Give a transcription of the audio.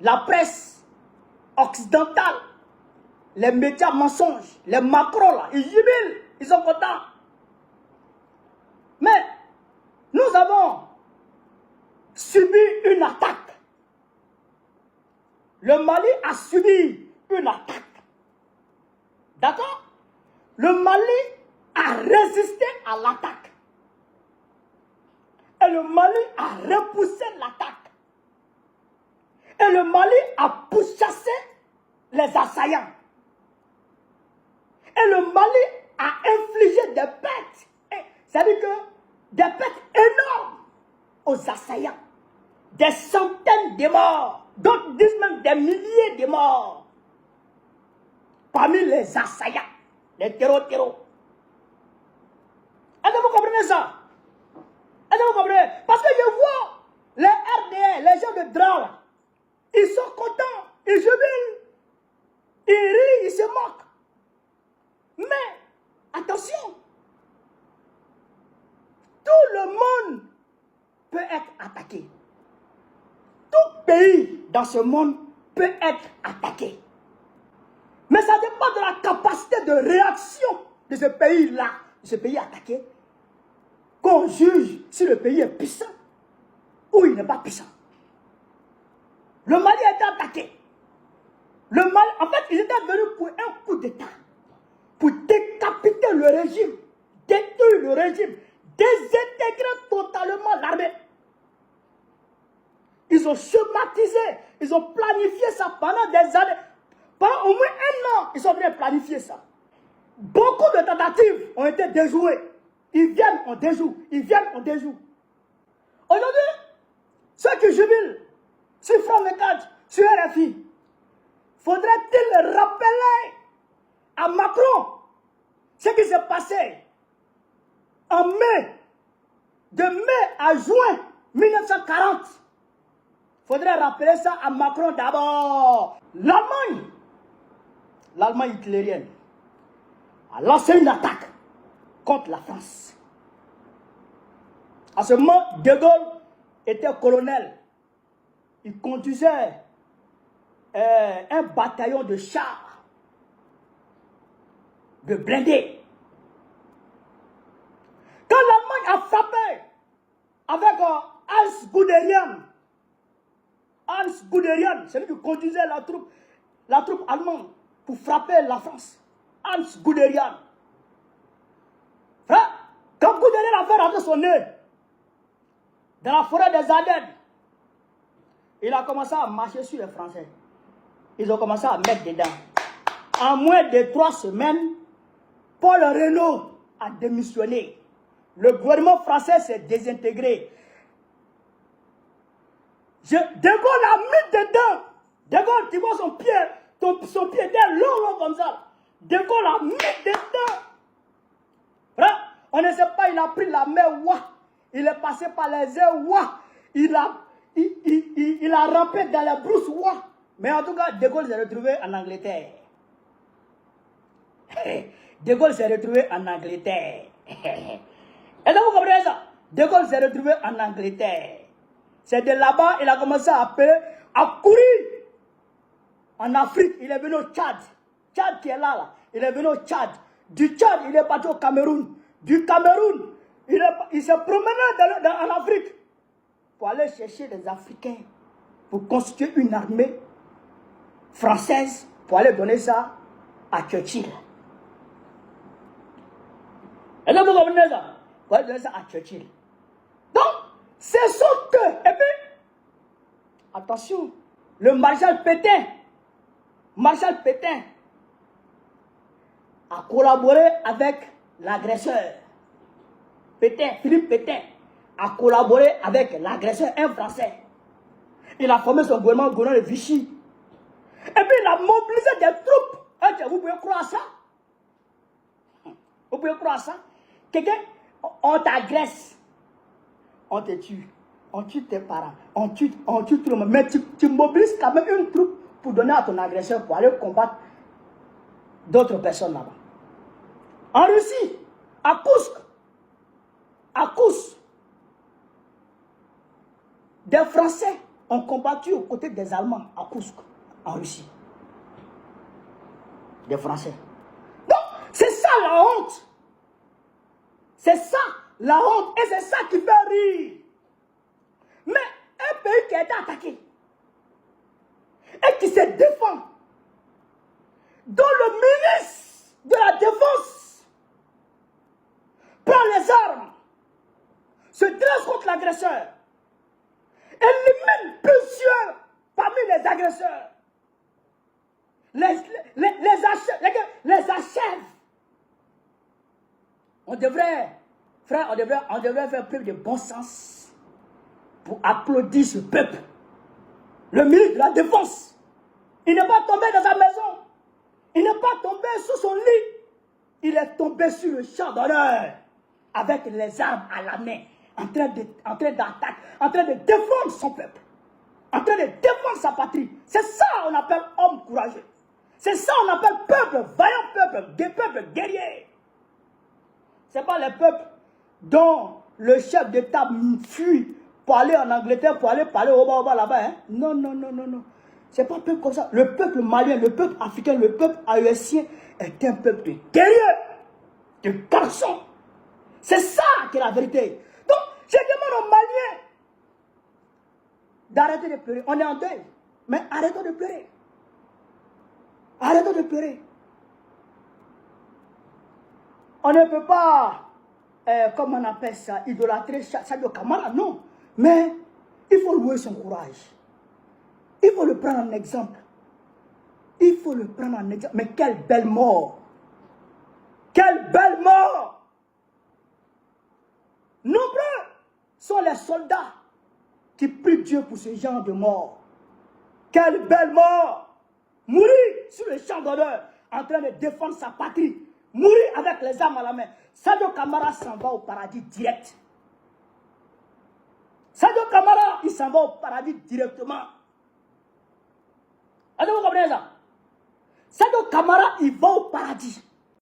la presse occidentale, les médias mensonges, les macros là, ils jubilent, ils sont contents. Mais nous avons subi une attaque. Le Mali a subi une attaque. D'accord? Le Mali a résisté à l'attaque. Et le Mali a repoussé l'attaque. Et le Mali a pourchassé les assaillants. Et le Mali a infligé des pertes. C'est-à-dire que des pertes énormes aux assaillants. Des centaines de morts. D'autres disent même des milliers de morts. Parmi les assaillants. Les terreaux. Est-ce que vous comprenez ça? Est-ce que vous comprenez? Parce que je vois les RDN, les gens de drap, ils sont contents, ils jubilent, ils rient, ils se moquent. Mais, attention, tout le monde peut être attaqué. Tout pays dans ce monde peut être attaqué. Mais ça dépend de la capacité de réaction de ce pays-là, de ce pays attaqué, qu'on juge si le pays est puissant ou il n'est pas puissant. Le Mali a été attaqué. Le Mali, en fait, ils étaient venus pour un coup d'État, pour décapiter le régime, détruire le régime, désintégrer totalement l'armée. Ils ont schématisé, ils ont planifié ça pendant des années. Pendant au moins 1 an, ils sont venus planifier ça. Beaucoup de tentatives ont été déjouées. Ils viennent, on déjoue. Ils viennent, on déjoue. Aujourd'hui, ceux qui jubilent sur France 24, sur RFI, faudrait-il rappeler à Macron ce qui s'est passé en mai, de mai à juin 1940. Faudrait rappeler ça à Macron d'abord. L'Allemagne hitlérienne, a lancé une attaque contre la France. À ce moment, De Gaulle était colonel. Il conduisait un bataillon de chars, de blindés. Quand l'Allemagne a frappé avec Hans Guderian, celui qui conduisait la troupe allemande pour frapper la France. Hans Guderian. Quand Guderian a fait rentrer son nez dans la forêt des Ardennes, il a commencé à marcher sur les Français. Ils ont commencé à mettre dedans. En moins de 3 semaines, Paul Reynaud a démissionné. Le gouvernement français s'est désintégré. De Gaulle a mis dedans. De Gaulle, tu vois son pied était long comme ça. De Gaulle a mis dedans. On ne sait pas, il a pris la mer, il est passé par les airs, il a rampé dans la brousse, Mais en tout cas, De Gaulle s'est retrouvé en Angleterre. De Gaulle s'est retrouvé en Angleterre. Est-ce que vous comprenez ça? De Gaulle s'est retrouvé en Angleterre. C'est de là-bas, il a commencé à courir. En Afrique, il est venu au Tchad. Tchad qui est là. Il est venu au Tchad. Du Tchad, il est parti au Cameroun. Du Cameroun, il s'est promené en Afrique pour aller chercher les Africains, pour constituer une armée française, pour aller donner ça à Churchill. Et là, vous comprenez ça? Pour aller donner ça à Churchill. Donc, c'est ce que, et puis, attention, le maréchal Pétain a collaboré avec l'agresseur. Philippe Pétain a collaboré avec l'agresseur, un Français. Il a formé son gouvernement de Vichy. Et puis il a mobilisé des troupes. Vous pouvez croire ça? Vous pouvez croire ça? Quelqu'un, on t'agresse, on te tue, on tue tes parents, on tue tout le monde. Mais tu mobilises quand même une troupe pour donner à ton agresseur pour aller combattre d'autres personnes là-bas. En Russie, à Kousk, des Français ont combattu aux côtés des Allemands à Kursk, en Russie. Des Français. Donc, c'est ça la honte. C'est ça la honte. Et c'est ça qui fait rire. Mais un pays qui a été attaqué et qui se défend, dont le ministre de la Défense prend les armes, se dresse contre l'agresseur, élimine plusieurs parmi les agresseurs, les achève. On devrait, frère, on devrait faire preuve de bon sens pour applaudir ce peuple. Le ministre de la Défense, il n'est pas tombé dans sa maison, il n'est pas tombé sous son lit, il est tombé sur le champ d'honneur avec les armes à la main, en train d'attaquer, en train de défendre son peuple, en train de défendre sa patrie. C'est ça qu'on appelle homme courageux. C'est ça qu'on appelle peuple vaillant, peuple guerrier. Ce n'est pas les peuples dont le chef d'État fuit pour aller en Angleterre, pour aller parler au bas là-bas. Hein? Non, non, non, non, non. Ce n'est pas un peuple comme ça. Le peuple malien, le peuple africain, le peuple haïtien est un peuple de guerriers, de garçons. C'est ça qui est la vérité. Donc, je demande aux Maliens d'arrêter de pleurer. On est en deuil, mais arrêtons de pleurer. Arrêtons de pleurer. On ne peut pas, comme on appelle ça, idolâtrer Sadio Kamara, non. Mais il faut louer son courage. Il faut le prendre en exemple. Il faut le prendre en exemple. Mais quelle belle mort! Quelle belle mort! Nombreux sont les soldats qui prient Dieu pour ce genre de mort. Quelle belle mort! Mourir sur le champ d'honneur, en train de défendre sa patrie. Mourir avec les armes à la main. Sadio Kamara s'en va au paradis direct. Sadio Kamara, il s'en va au paradis directement. Est-ce que vous comprenez ça? Sadio Kamara, il va au paradis.